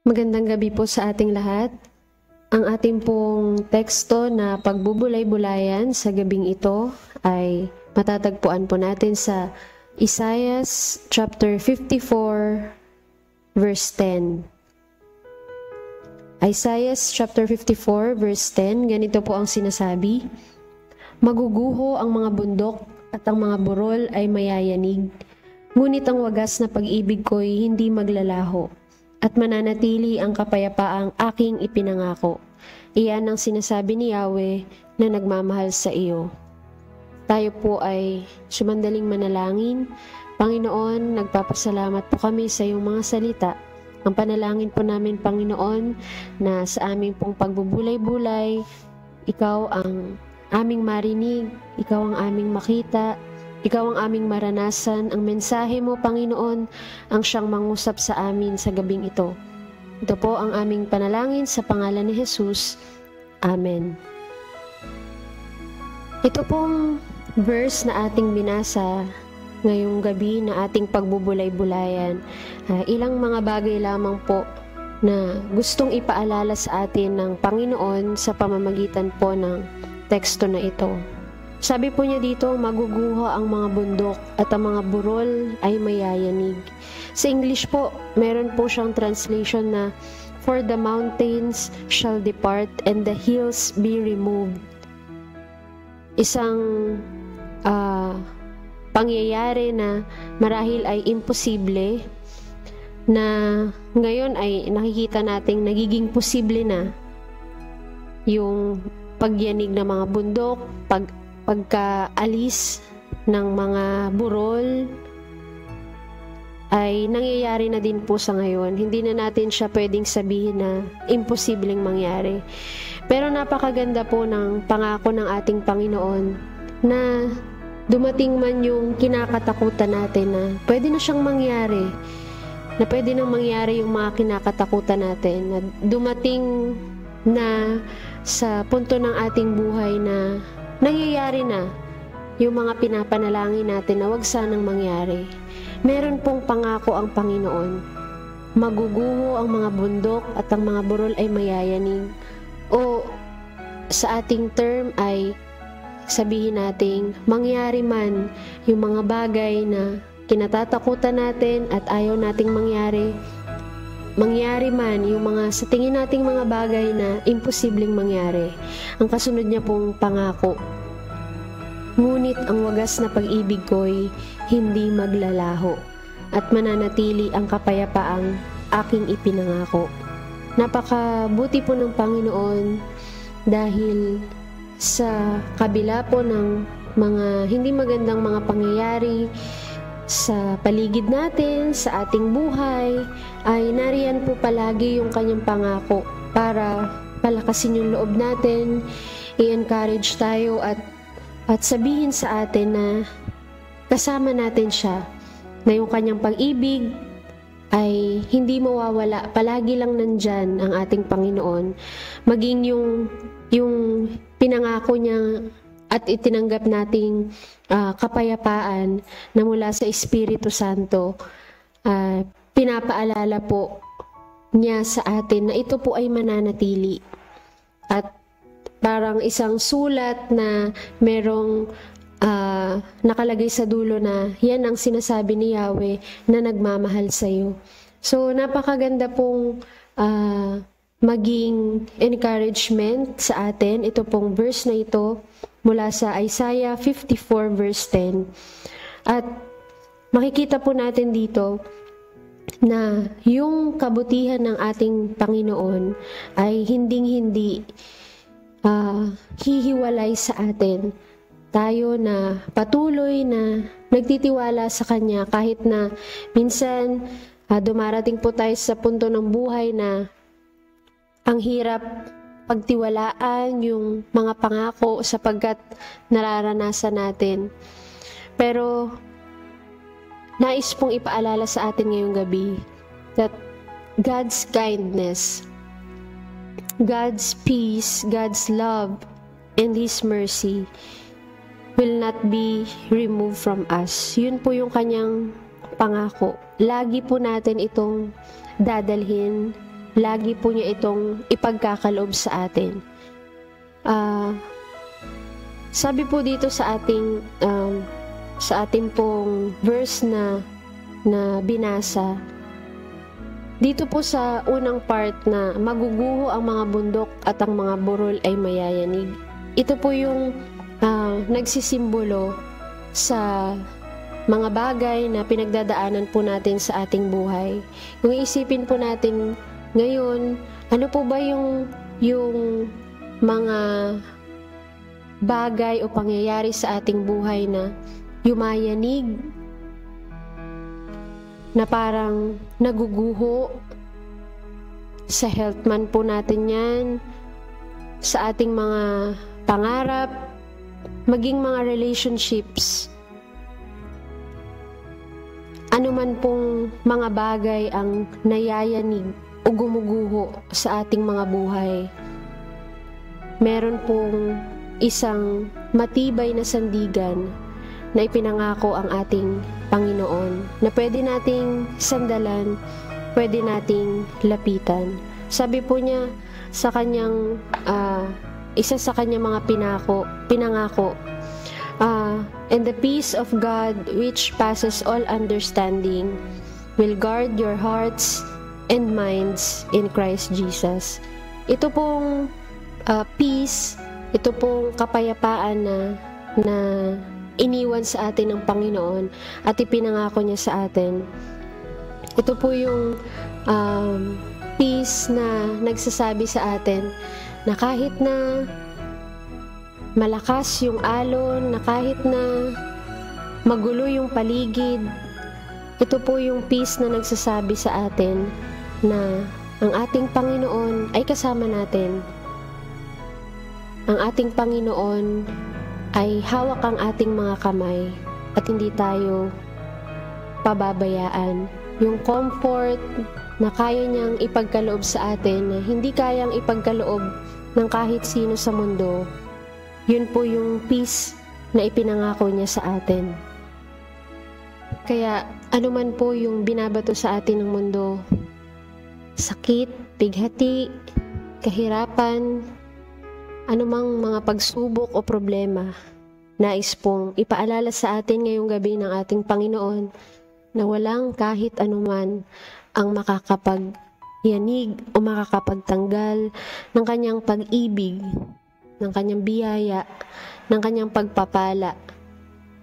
Magandang gabi po sa ating lahat. Ang ating pong teksto na pagbubulay-bulayan sa gabing ito ay matatagpuan po natin sa Isaiah chapter 54 verse 10. Isaiah chapter 54 verse 10, ganito po ang sinasabi: Maguguho ang mga bundok at ang mga burol ay mayayanig, ngunit ang wagas na pag-ibig ko'y hindi maglalaho, at mananatili ang kapayapaang aking ipinangako. Iyan ang sinasabi ni Yahweh na nagmamahal sa iyo. Tayo po ay sumandaling manalangin. Panginoon, nagpapasalamat po kami sa iyong mga salita. Ang panalangin po namin, Panginoon, na sa aming pong pagbubulay-bulay, ikaw ang aming marinig, ikaw ang aming makita, ikaw ang aming maranasan. Ang mensahe mo, Panginoon, ang siyang mangusap sa amin sa gabing ito. Ito po ang aming panalangin sa pangalan ni Jesus. Amen. Ito pong verse na ating binasa ngayong gabi na ating pagbubulay-bulayan. Ilang mga bagay lamang po na gustong ipaalala sa atin ng Panginoon sa pamamagitan po ng teksto na ito. Sabi po niya dito, maguguho ang mga bundok at ang mga burol ay mayayanig. Sa English po, meron po siyang translation na, For the mountains shall depart and the hills be removed. Isang pangyayari na marahil ay imposible, na ngayon ay nakikita nating nagiging posible na yung pagyanig ng mga bundok, pagkaalis ng mga burol ay nangyayari na din po sa ngayon. Hindi na natin siya pwedeng sabihin na imposibleng mangyari. Pero napakaganda po ng pangako ng ating Panginoon na dumating man yung kinakatakutan natin na pwede na siyang mangyari, na pwede nang mangyari yung mga kinakatakutan natin, na dumating na sa punto ng ating buhay na nangyayari na yung mga pinapanalangin natin na wag sanang mangyari. Meron pong pangako ang Panginoon. Maguguho ang mga bundok at ang mga burol ay mayayanig. O sa ating term ay sabihin nating mangyari man yung mga bagay na kinatatakutan natin at ayaw nating mangyari man yung mga sa tingin nating mga bagay na imposibleng mangyari. Ang kasunod niya pong pangako, ngunit ang wagas na pag-ibig ko'y hindi maglalaho at mananatili ang kapayapaang aking ipinangako. Napakabuti po ng Panginoon dahil sa kabila po ng mga hindi magandang mga pangyayari sa paligid natin, sa ating buhay, ay nariyan po palagi yung kanyang pangako para palakasin yung loob natin, i-encourage tayo at sabihin sa atin na kasama natin siya, na yung kanyang pag-ibig ay hindi mawawala, palagi lang nandyan ang ating Panginoon. Maging yung pinangako niya at itinanggap nating kapayapaan na mula sa Espiritu Santo, pinapaalala po niya sa atin na ito po ay mananatili. At parang isang sulat na merong nakalagay sa dulo na yan ang sinasabi ni Yahweh na nagmamahal sa iyo. So napakaganda pong maging encouragement sa atin ito pong verse na ito mula sa Isaiah 54 verse 10. At makikita po natin dito na yung kabutihan ng ating Panginoon ay hinding-hindi hihiwalay sa atin. Tayo na patuloy na nagtitiwala sa Kanya kahit na minsan dumarating po tayo sa punto ng buhay na ang hirap pagtiwalaan yung mga pangako sapagkat nararanasan natin. Pero nais pong ipaalala sa atin ngayong gabi that God's kindness, God's peace, God's love, and His mercy will not be removed from us. Yun po yung kanyang pangako. Lagi po natin itong dadalhin lagi po niya itong ipagkakaloob sa atin. Sabi po dito sa ating pong verse na binasa, dito po sa unang part na maguguho ang mga bundok at ang mga burol ay mayayanig. Ito po yung nagsisimbolo sa mga bagay na pinagdadaanan po natin sa ating buhay. Kung iisipin po natin ngayon, ano po ba yung mga bagay o pangyayari sa ating buhay na yumayanig, na parang naguguho? Sa health man po natin yan, sa ating mga pangarap, maging mga relationships, ano man pong mga bagay ang nayayanig o gumuguho sa ating mga buhay, meron pong isang matibay na sandigan na ipinangako ang ating Panginoon na pwede nating sandalan, pwede nating lapitan. Sabi po niya sa kanyang isa sa kanyang mga pinangako, and the peace of God which passes all understanding will guard your hearts and minds in Christ Jesus. Ito pong peace, ito pong kapayapaan na iniwan sa atin ng Panginoon at ipinangako niya sa atin. Ito po yung peace na nagsasabi sa atin na kahit na malakas yung alon, na kahit na magulo yung paligid, ito po yung peace na nagsasabi sa atin na ang ating Panginoon ay kasama natin. Ang ating Panginoon ay hawak ang ating mga kamay at hindi tayo pababayaan. Yung comfort na kaya niyang ipagkaloob sa atin, na hindi kayang ipagkaloob ng kahit sino sa mundo, yun po yung peace na ipinangako niya sa atin. Kaya anuman po yung binabato sa atin ng mundo, sakit, bighati, kahirapan, anumang mga pagsubok o problema, nais pong ipaalala sa atin ngayong gabi ng ating Panginoon na walang kahit anuman ang makakapagyanig o makakapagtanggal ng kanyang pag-ibig, ng kanyang biyaya, ng kanyang pagpapala,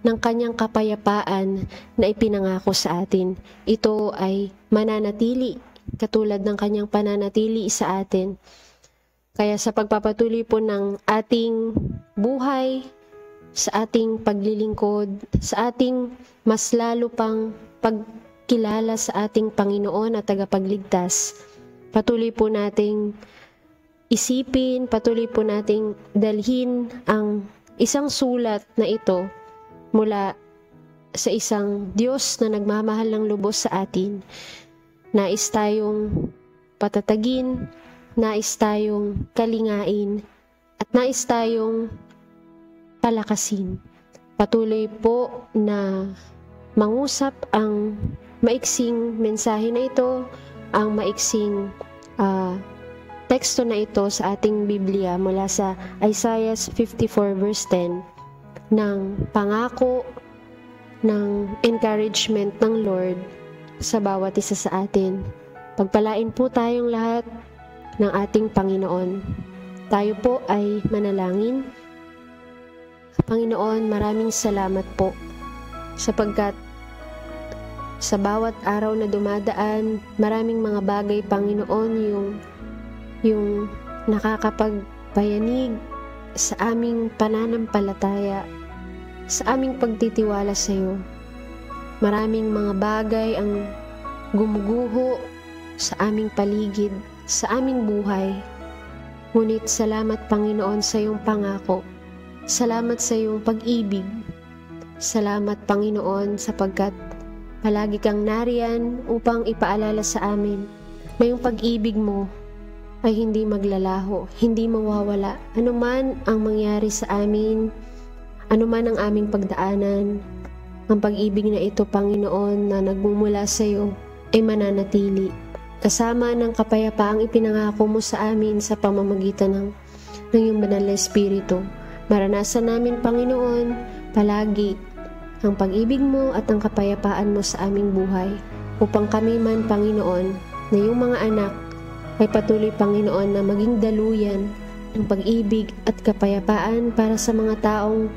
ng kanyang kapayapaan na ipinangako sa atin. Ito ay mananatili katulad ng kanyang pananatili sa atin. Kaya sa pagpapatuloy po ng ating buhay, sa ating paglilingkod, sa ating mas lalo pang pagkilala sa ating Panginoon at tagapagligtas, patuloy po nating isipin, patuloy po nating dalhin ang isang sulat na ito mula sa isang Diyos na nagmamahal ng lubos sa atin. Nais tayong patatagin, nais tayong kalingain, at nais tayong palakasin. Patuloy po na mangusap ang maiksing mensahe na ito, ang maiksing teksto na ito sa ating Biblia mula sa Isaiah 54 verse 10 ng pangako, ng encouragement ng Lord sa bawat isa sa atin. Pagpalain po tayong lahat ng ating Panginoon. Tayo po ay manalangin. Panginoon, maraming salamat po sapagkat sa bawat araw na dumadaan, maraming mga bagay, Panginoon, yung nakakapagpayanig sa aming pananampalataya, sa aming pagtitiwala sa iyo. Maraming mga bagay ang gumuguho sa aming paligid, sa aming buhay. Ngunit salamat, Panginoon, sa iyong pangako. Salamat sa iyong pag-ibig. Salamat, Panginoon, sapagkat palagi kang nariyan upang ipaalala sa amin na yung pag-ibig mo ay hindi maglalaho, hindi mawawala. Ano man ang mangyari sa amin, ano man ang aming pagdaanan, ang pag-ibig na ito, Panginoon, na nagmumula sa iyo ay mananatili. kasama ng kapayapaang ipinangako mo sa amin sa pamamagitan ng iyong banal na Espiritu. Maranasan namin, Panginoon, palagi ang pag-ibig mo at ang kapayapaan mo sa aming buhay, upang kami man, Panginoon, na iyong mga anak ay patuloy, Panginoon, na maging daluyan ng pag-ibig at kapayapaan para sa mga taong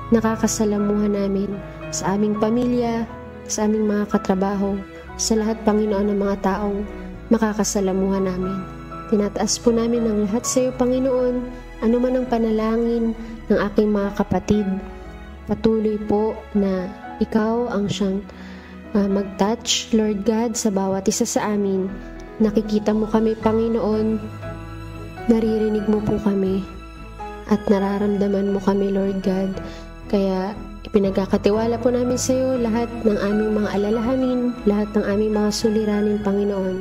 nakakasalamuhan namin, sa aming pamilya, sa aming mga katrabaho, sa lahat, Panginoon, ng mga taong makakasalamuhan namin. Tinataas po namin ang lahat sa iyo, Panginoon, ano man ang panalangin ng aking mga kapatid. Patuloy po na ikaw ang siyang mag-touch, Lord God, sa bawat isa sa amin. Nakikita mo kami, Panginoon, naririnig mo po kami, at nararamdaman mo kami, Lord God. Kaya ipinagkakatiwala po namin sa iyo lahat ng aming mga alalahanin, lahat ng aming mga suliranin, Panginoon.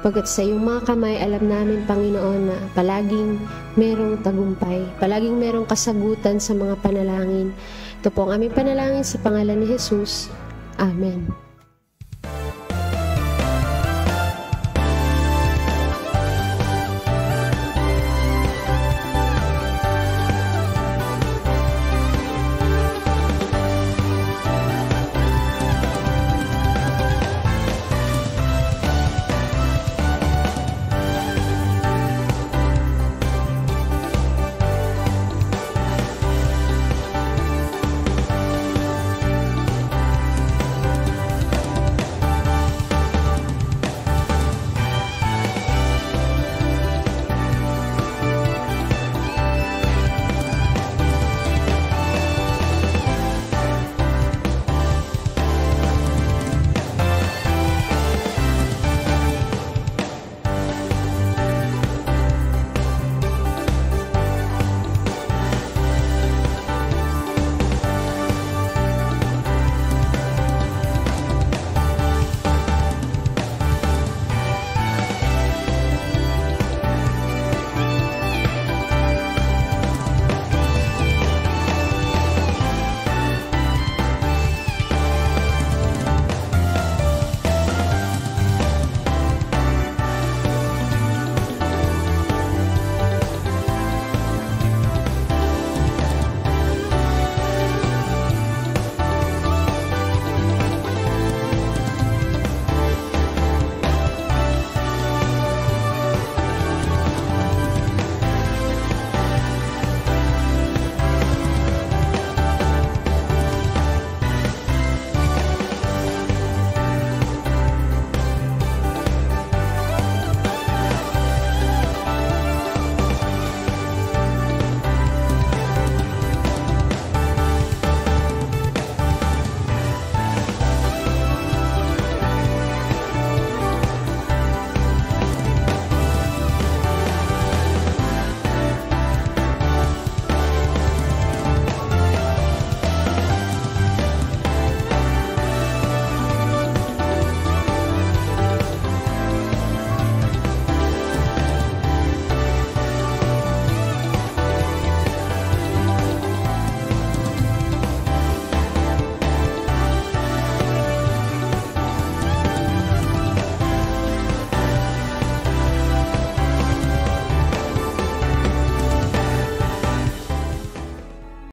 Pagkat sa iyong mga kamay, alam namin, Panginoon, na palaging merong tagumpay, palaging merong kasagutan sa mga panalangin. Ito po ang aming panalangin sa pangalan ni Jesus. Amen.